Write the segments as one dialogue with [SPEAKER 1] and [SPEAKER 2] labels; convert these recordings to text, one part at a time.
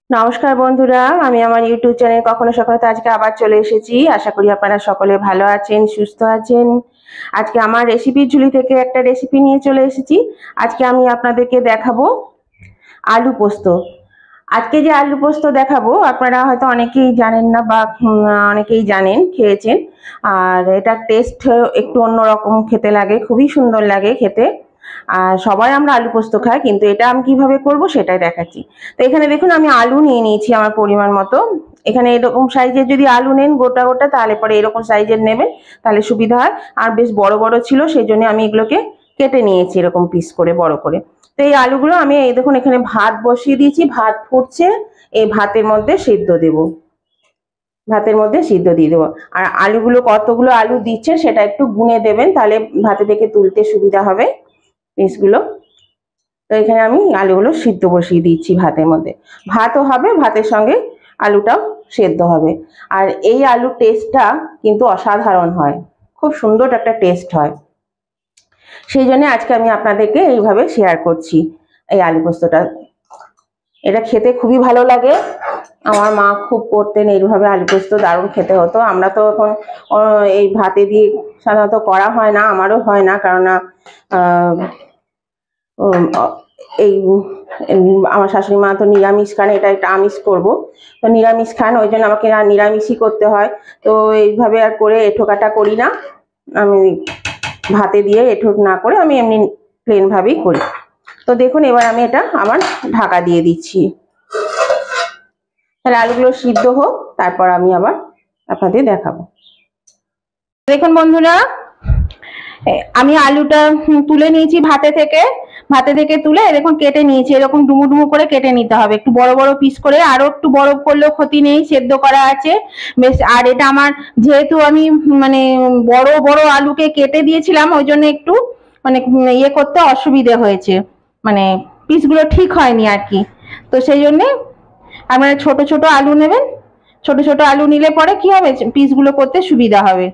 [SPEAKER 1] নমস্কার বন্ধুরা, আমি আমার ইউটিউব চ্যানেল কখনো সকালে আজকে আবার চলে এসেছি। আশা করি আপনারা সকলে ভালো আছেন, সুস্থ আছেন। আজকে আমার রেসিপির ঝুলি থেকে একটা রেসিপি নিয়ে চলে এসেছি। আজকে আমি আপনাদেরকে দেখাবো আলু পোস্ত। আজকে যে আলু পোস্ত দেখাবো আপনারা হয়তো অনেকেই জানেন না বা অনেকেই জানেন, খেয়েছেন। আর এটা টেস্ট একটু অন্যরকম খেতে লাগে, খুবই সুন্দর লাগে খেতে। আর সবাই আমরা আলু পোস্ত খাই, কিন্তু এটা আমি কিভাবে করব সেটাই দেখাচ্ছি। তো এখানে দেখুন আমি আলু নিয়ে নিয়েছি আমার পরিমাণ মতো। এখানে এরকম সাইজের যদি আলু নেন গোটা গোটা, তাহলে পরে এরকম সাইজের নেবেন, তাহলে সুবিধা হয়। আর বেশ বড় বড় ছিল, সেই জন্য আমি এগুলোকে কেটে নিয়েছি এরকম পিস করে, বড় করে। তো এই আলুগুলো আমি এই দেখুন এখানে ভাত বসিয়ে দিয়েছি, ভাত ফুটছে। এই ভাতের মধ্যে সিদ্ধ দেব, ভাতের মধ্যে সিদ্ধ দিয়ে দেবো। আর আলুগুলো কতগুলো আলু দিচ্ছে সেটা একটু গুনে দেবেন, তাহলে ভাতে থেকে তুলতে সুবিধা হবে পিসগুলো। তো এখানে আমি আলুগুলো সিদ্ধ বসিয়ে দিচ্ছি ভাতের মধ্যে। ভাতও হবে, ভাতের সঙ্গে আলুটাও সেদ্ধ হবে। আর এই আলুর টেস্টটা কিন্তু অসাধারণ হয়, খুব সুন্দর একটা টেস্ট হয়। সেই জন্য আজকে আমি আপনাদেরকে এইভাবে শেয়ার করছি এই আলু পোস্তটা। এটা খেতে খুবই ভালো লাগে। আমার মা খুব করতেন এইভাবে আলু পোস্ত, দারুণ খেতে হতো। আমরা তো এখন এই ভাতে দিয়ে সাধারণত করা হয় না, আমারও হয় না, কেননা এই আমার শাশুড়ি মা তো নিরামিষ খান, এটা একটা আমিষ করব, তো নিরামিষ খান, ওই জন্য আমাকে নিরামিষই করতে হয়। তো এইভাবে আর করে এঁঠোকাটা করি না, আমি ভাতে দিয়ে এঁঠোক না করে আমি এমনি প্লেন ভাবেই করি। তো দেখুন এবার আমি এটা আবার ঢাকা দিয়ে দিচ্ছি, তাহলে আলুগুলো সিদ্ধ হোক, তারপর আমি আবার আপনাদের দেখাবো। দেখুন বন্ধুরা, আমি আলুটা তুলে নিয়েছি ভাতে থেকে তুলে দেখুন কেটে নিয়েছি, এরকম ডুমু ডুমু করে কেটে নিতে হবে, একটু বড় বড় পিস করে। আরো একটু বড় করলেও ক্ষতি নেই, সেদ্ধ করা আছে বেশ। আর এটা আমার যেহেতু আমি মানে বড় বড় আলুকে কেটে দিয়েছিলাম, ওই জন্য একটু মানে ইয়ে করতে অসুবিধে হয়েছে, মানে পিসগুলো ঠিক হয়নি আর কি। তো সেই জন্যে আপনারা ছোট ছোট আলু নেবেন, ছোট ছোট আলু নিলে পরে কি হবে, পিসগুলো করতে সুবিধা হবে।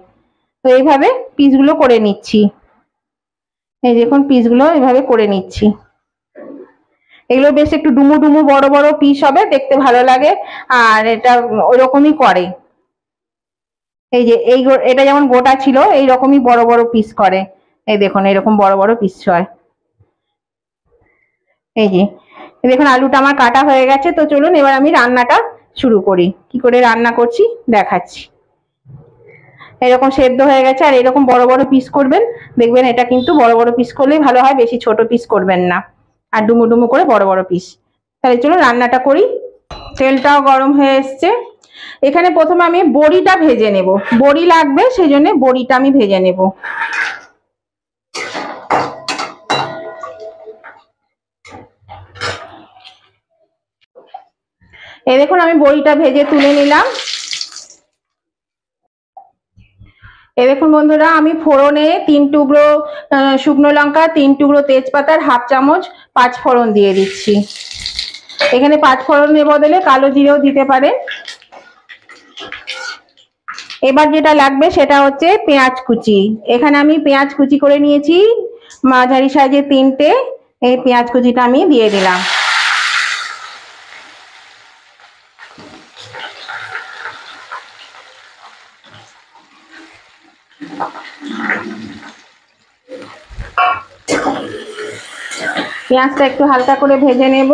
[SPEAKER 1] তো এইভাবে পিসগুলো করে নিচ্ছি, এই দেখুন পিসগুলো এইভাবে করে নিচ্ছি। এগুলো বেশ একটু ডুমু ডুমু বড় বড় পিস হবে, দেখতে ভালো লাগে। আর এটা ওইরকমই করে, এই যে এটা যেমন গোটা ছিল এইরকমই বড় বড় পিস করে। এই দেখুন এরকম বড় বড় পিস হয়। এই যে দেখুন আলুটা আমার কাটা হয়ে গেছে। তো চলুন এবার আমি রান্নাটা শুরু করি, কি করে রান্না করছি দেখাচ্ছি। এরকম সেদ্ধ হয়ে গেছে, আর এরকম বড় বড় পিস করবেন, দেখবেন এটা কিন্তু বড় বড় পিস করলেই ভালো হয়, বেশি ছোট পিস করবেন না। আর ডুমু ডুমু করে বড় বড় পিস। তাহলে চলুন রান্নাটা করি। তেলটাও গরম হয়ে এসছে। এখানে প্রথমে আমি বড়িটা ভেজে নেব, বড়ি লাগবে, সেই জন্য বড়িটা আমি ভেজে নেব। এই দেখুন আমি বড়িটা ভেজে তুলে নিলাম। এই দেখুন বন্ধুরা, আমি ফোড়নে 3 টুকরো শুকনো লঙ্কা, 3 টুকরো তেজপাতার হাফ চামচ 5 ফোড়ন দিয়ে দিচ্ছি। এখানে 5 ফোড়নের বদলে কালো জিরেও দিতে পারেন। এবার যেটা লাগবে সেটা হচ্ছে পেঁয়াজ কুচি। এখানে আমি পেঁয়াজ কুচি করে নিয়েছি, মাঝারি সাইজের 3টে। এই পেঁয়াজ কুচিটা আমি দিয়ে দিলাম। পেঁয়াজটা একটু হালকা করে ভেজে নেব।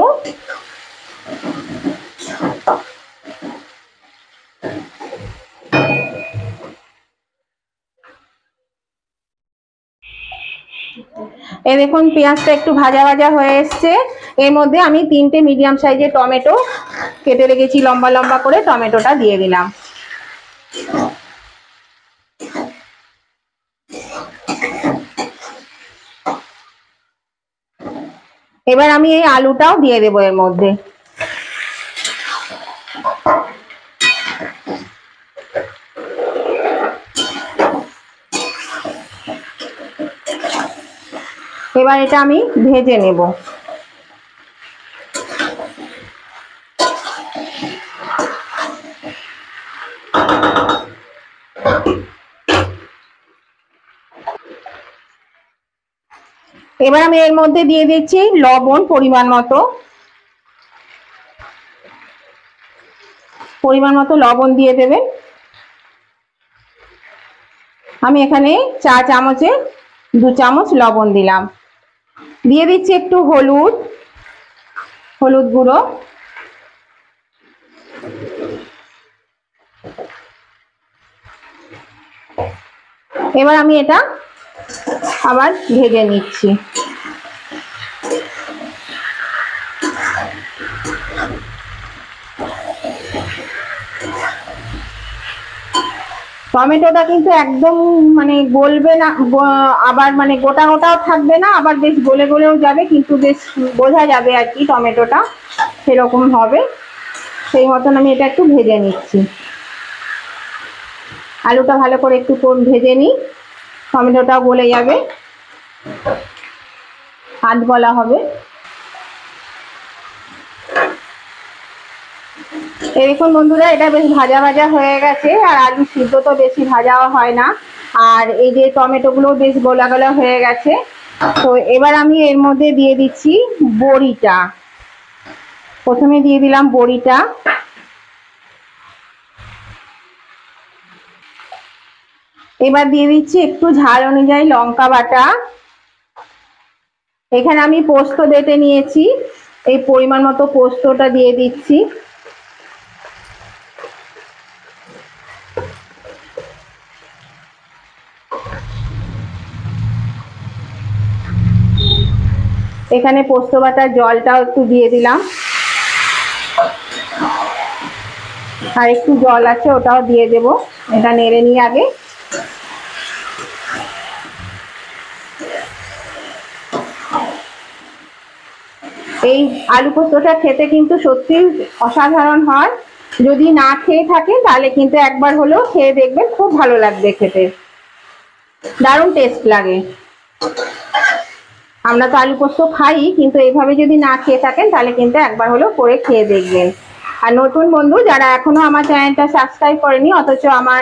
[SPEAKER 1] এই দেখুন পেঁয়াজটা একটু ভাজা ভাজা হয়ে এসছে। এর মধ্যে আমি 3টে মিডিয়াম সাইজের টমেটো কেটে রেখেছি লম্বা লম্বা করে, টমেটোটা দিয়ে দিলাম। এবার আমি এই আলুটাও দিয়ে দেবো এর মধ্যে। এবার এটা আমি ভেজে নেব। এবার আমি এর মধ্যে দিয়ে দিচ্ছি লবণ পরিমাণ মতো। পরিমাণ মতো লবণ দিয়ে দেবেন। আমি এখানে চা চামচে 2 চামচ লবণ দিলাম। দিয়ে দিচ্ছি একটু হলুদ গুঁড়ো। এবার আমি এটা আবার ভেজে নিচ্ছি। টমেটোটা কিন্তু একদম মানে গলবে না, আবার মানে গোটা গোটাও থাকবে না, আবার বেশ গলে গলেও যাবে, কিন্তু বেশ বোঝা যাবে আর কি টমেটোটা সেরকম হবে। সেই মতন আমি এটা একটু ভেজে নিচ্ছি। আলুটা ভালো করে একটু ভেজে নিই, টমেটোটাও গলে যাবে, হাত গলা হবে। দেখুন বন্ধুরা, এটা বেশ ভাজা ভাজা হয়ে গেছে, আর আলু সিদ্ধ তো বেশি ভাজাও হয় না, আর এই যে টমেটোগুলো বেশ গোলা গোলা হয়ে গেছে। তো এবার আমি এর মধ্যে দিয়ে দিচ্ছি বড়িটা। প্রথমে দিয়ে দিলাম বড়িটা। এবার দিয়ে দিচ্ছি একটু ঝাল অনুযায়ী লঙ্কা বাটা। এখানে আমি পোস্ত বেটে নিয়েছি, এই পরিমাণ মতো পোস্তটা দিয়ে দিচ্ছি। এখানে পোস্ত বাটার জলটাও একটু দিয়ে দিলাম, আর একটু জল আছে ওটাও দিয়ে দেব। এটা নেড়ে নিই আগে। এই আলু পোস্তটা খেতে কিন্তু সত্যি অসাধারণ হয়। যদি না খেয়ে থাকেন তাহলে কিন্তু একবার হলেও খেয়ে দেখবেন, খুব ভালো লাগবে খেতে, দারুণ টেস্ট লাগে। আমরা তো আলু পোস্ত খাই, কিন্তু এইভাবে যদি না খেয়ে থাকেন তাহলে কিন্তু একবার হলেও করে খেয়ে দেখবেন। আর নতুন বন্ধু যারা এখনো আমার চ্যানেলটা সাবস্ক্রাইব করেনি, অথচ আমার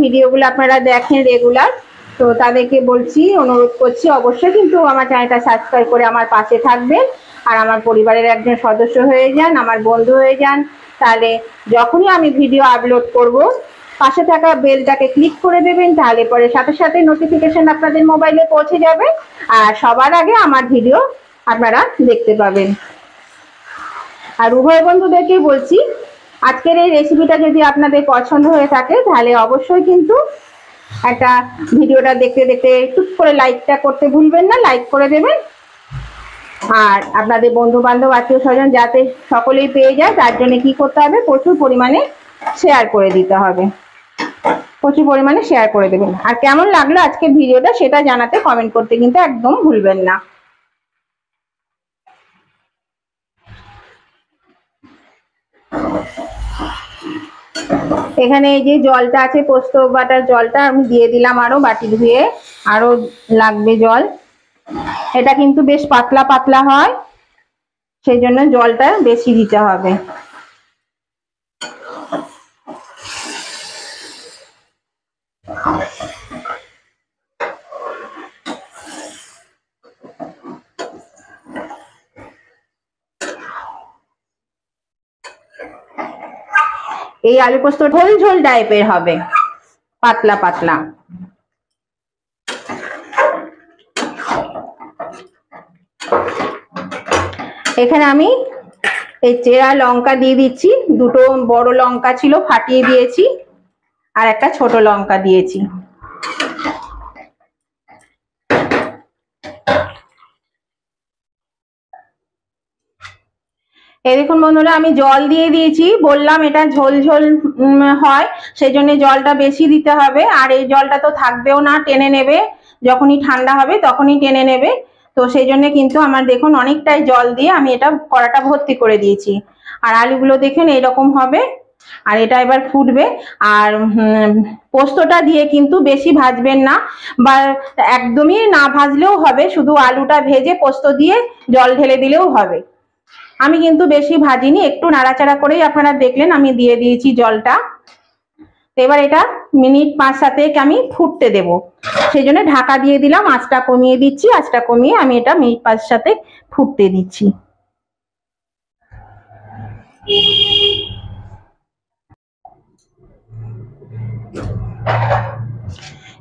[SPEAKER 1] ভিডিওগুলো আপনারা দেখেন রেগুলার, তো তাদেরকে বলছি, অনুরোধ করছি, অবশ্যই কিন্তু আমার চ্যানেলটা সাবস্ক্রাইব করে আমার পাশে থাকবেন, আর আমার পরিবারের একজন সদস্য হয়ে যান, আমার বন্ধু হয়ে যান। তাহলে যখনই আমি ভিডিও আপলোড করব, পাশে থাকা বেলটাকে ক্লিক করে দেবেন, তাহলে পরে সাথে সাথে নোটিফিকেশন আপনাদের মোবাইলে পৌঁছে যাবে, আর সবার আগে আমার ভিডিও আপনারা দেখতে পাবেন। আর উভয় বন্ধুদেরকেই বলছি, আজকের এই রেসিপিটা যদি আপনাদের পছন্দ হয়ে থাকে তাহলে অবশ্যই কিন্তু একটা ভিডিওটা দেখতে দেখতে টুক করে লাইকটা করতে ভুলবেন না, লাইক করে দেবেন। আর আপনাদের বন্ধু বান্ধব আত্মীয় স্বজন যাতে সকলেই পেয়ে যায়, তার জন্য কি করতে হবে, প্রচুর পরিমাণে শেয়ার করে দিতে হবে, প্রচুর পরিমাণে শেয়ার করে দেবেন। আর কেমন লাগলো আজকের ভিডিওটা সেটা জানাতে কমেন্ট করতে কিন্তু একদম ভুলবেন না। এখানে এই যে জলটা আছে, পোস্ত বাটার জলটা আমি দিয়ে দিলাম, আরো বাটি ধুয়ে আরো লাগবে জল। এটা কিন্তু বেশ পাতলা পাতলা হয়, সেই জন্য জলটা বেশি দিতে হবে। এই আলু পোস্ত ঝোল ঝোল টাইপের হবে, পাতলা পাতলা। এখানে আমি এই চেরা লঙ্কা দিয়ে দিচ্ছি, দুটো বড় লঙ্কা ছিল ফাটিয়ে দিয়েছি, আর একটা ছোট লঙ্কা দিয়েছি। এই দেখুন বন্ধুরা, আমি জল দিয়ে দিয়েছি, বললাম এটা ঝোল ঝোল হয়, সেই জন্য জলটা বেশি দিতে হবে। আর এই জলটা তো থাকবেও না, টেনে নেবে, যখনই ঠান্ডা হবে তখনই টেনে নেবে। তো সেই জন্য কিন্তু আমার দেখুন অনেকটাই জল দিয়ে আমি এটা কড়াটা ভর্তি করে দিয়েছি। আর আলুগুলো দেখুন এইরকম হবে, আর এটা এবার ফুটবে। আর পোস্তটা দিয়ে কিন্তু বেশি ভাজবেন না, বা একদমই না ভাজলেও হবে, শুধু আলুটা ভেজে পোস্ত দিয়ে জল ঢেলে দিলেও হবে। আমি কিন্তু বেশি ভাজিনি, একটু নাড়াচাড়া করেই আপনারা দেখলেন আমি দিয়ে দিয়েছি জলটা। এবার এটা মিনিট 5-7 আমি ফুটতে দেব, সেই জন্য ঢাকা দিয়ে দিলাম, আঁচটা কমিয়ে দিচ্ছি, আঁচটা কমিয়ে আমি এটা মিনিট 5-7 ফুটতে দিচ্ছি।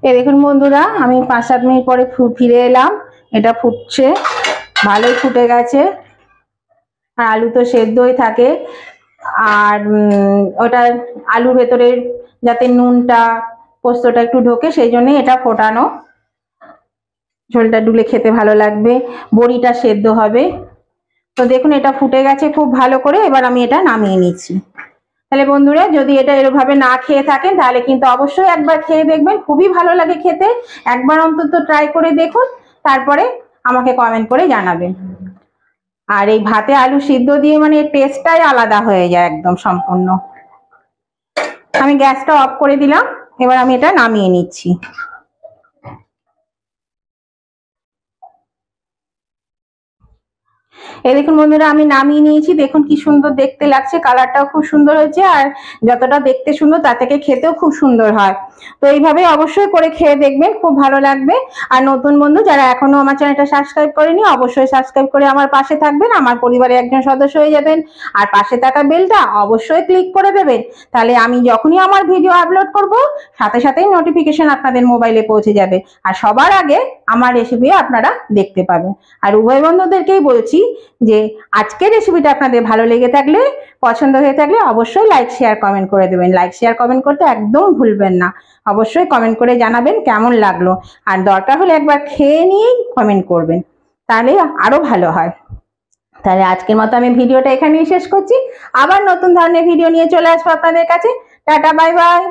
[SPEAKER 1] এই দেখুন বন্ধুরা, আমি 5-7 মিনিট পরে ফিরে এলাম। এটা ফুটছে, ভালোই ফুটে গেছে। আর আলু তো সেদ্ধই থাকে। আর ওটা আলুর ভেতরে যাতে নুনটা পোস্তটা একটু ঢোকে সেই জন্য এটা ফোটানো। ঝোলটা ডুলে খেতে ভালো লাগবে, বড়িটা সেদ্ধ হবে। তো দেখুন এটা ফুটে গেছে খুব ভালো করে। এবার আমি এটা নামিয়ে নিচ্ছি। তাহলে বন্ধুরা, যদি এটা এরভাবে না খেয়ে থাকেন তাহলে কিন্তু অবশ্যই একবার খেয়ে দেখবেন, খুবই ভালো লাগে খেতে। একবার অন্তত ট্রাই করে দেখুন, তারপরে আমাকে কমেন্ট করে জানাবেন। আর এই ভাতে আলু সিদ্ধ দিয়ে মানে টেস্টটাই আলাদা হয়ে যায় একদম সম্পূর্ণ। আমি গ্যাসটা অফ করে দিলাম, এবার আমি এটা নামিয়ে নিচ্ছি। এই দেখুন বন্ধুরা, আমি নামিয়ে নিয়েছি। দেখুন কি সুন্দর দেখতে লাগছে, কালারটাও খুব সুন্দর হয়েছে। আর যতটা দেখতে সুন্দর তার থেকে খেতেও খুব সুন্দর হয়। তো এইভাবে অবশ্যই করে খেয়ে দেখবেন, খুব ভালো লাগবে। আর নতুন বন্ধু যারা এখনো আমার চ্যানেলটা সাবস্ক্রাইব করেনি, অবশ্যই সাবস্ক্রাইব করে আমার পাশে থাকবেন, আমার পরিবারের একজন সদস্য হয়ে যাবেন। আর পাশে থাকা বেলটা অবশ্যই ক্লিক করে দেবেন, তাহলে আমি যখনই আমার ভিডিও আপলোড করব সাথে সাথেই নোটিফিকেশন আপনাদের মোবাইলে পৌঁছে যাবে। আর সবার আগে আমার রেসিপি আপনারা দেখতে পাবেন। আর উভয় বন্ধুদেরকেই বলছি যে আজকের রেসিপিটা আপনাদের ভালো লেগে থাকলে, পছন্দ হয়ে থাকলে অবশ্যই লাইক শেয়ার কমেন্ট করে দেবেন। লাইক শেয়ার কমেন্ট করতে একদম ভুলবেন না। অবশ্যই কমেন্ট করে জানাবেন কেমন লাগলো। আর দরকার হলে একবার খেয়ে নিয়েই কমেন্ট করবেন, তাহলে আরো ভালো হয়। তাহলে আজকের মতো আমি ভিডিওটা এখানেই শেষ করছি। আবার নতুন ধরনের ভিডিও নিয়ে চলে আসবো আপনাদের কাছে। Tata, bye bye.